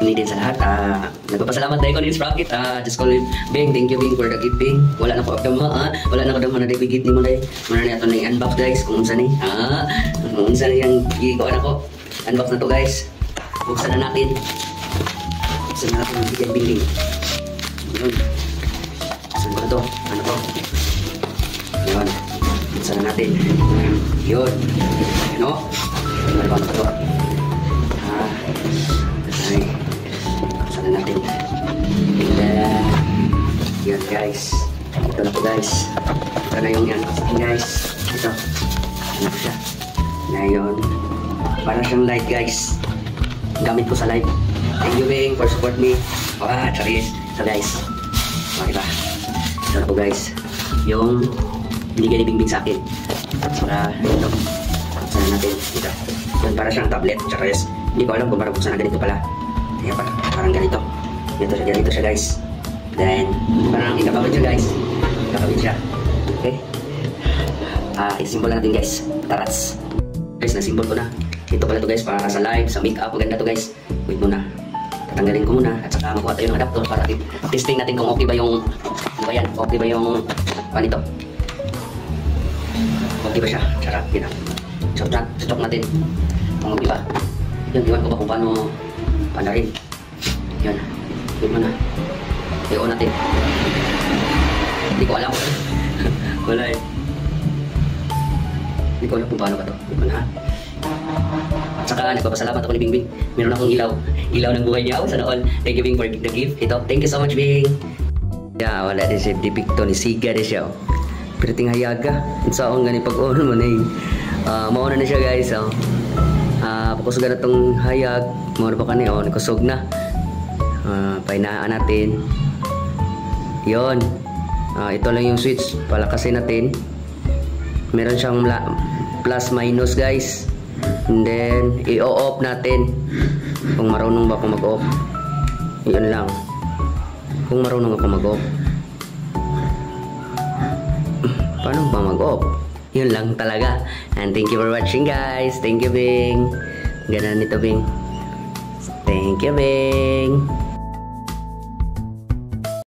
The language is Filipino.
Hindi din sa lahat. Nagpapasalamat dahil ko ni Sprocket. Just call him Bing. Thank you Bing for the gift Bing. Wala na ko agdama. Wala na ko agdama na bigit ni mo dahil. Muna na ito na i-unbox guys. Kung unsa ni. Kung unsa ni yung gigawin ako. Unbox na to guys. Buksan na natin. Buksan na natin yung bigyan Bing Bing. Yun. Buksan ko na to. Ano to? Yun. Buksan na natin. Yun. Ano? Ano ba ito? Ay. Buksan na natin. And yun guys. Ito na po guys. Ito na yung unboxing guys. Ito. Ano po siya? Ngayon. Para siyang light guys. Gamit ko sa live. Thank you Bing for support me. Charis. So guys. Makita. Ito na po guys. Yung binigay ni Bing Bing sa akin. Para ito. Buksan na natin. Ito. Yun para siyang tablet. Charis. Hindi ko alam kung parang buksan na ganito pala. Kaya parang ganito. Ganito siya guys. Then, parang ikakabit siya guys. Ikakabit siya. Okay? I-symbol natin guys. Tarats. Guys, na-symbol ko na. Ito pala to guys para sa live, sa make-up. Maganda to guys. Wait muna. Tatanggalin ko muna. At saka makuha tayo ng adapter para testing natin kung okay ba yung ano ba yan? Okay ba yung panito? Okay ba siya? Charap. Yun na. Check natin. Kung okay ba. Yan, iwan ko ba kung paano panarin. Yan. Wait muna. I-on natin. Hindi ko alam. Wala eh. Hindi ko alam kung paano ba ito. Wait muna ha. At saka nagpapasalamat ako ni Bing Bing. Meron akong ilaw. Ilaw ng buhay niya. Sana all. Thank you Bing for the gift. Ito. Thank you so much Bing. Yeah, wala din si Dipicto ni Siga din siya. Pero ting hayaga. Sa akong gani pag-on mo na eh. Mauna na siya guys. Pakusog na itong hayag. Mauna pa kani. Nakusog na. Painaan natin. Yon. Ito lang yung switch. Palakasin natin. Meron siyang plus minus guys. And then i-off natin. Kung marunong ba akong mag-off. Yun lang. Kung marunong ako mag-off. Paano ba mag-off? Yun lang talaga. And thank you for watching guys. Thank you Bing. Ganun nito Bing. Thank you Bing.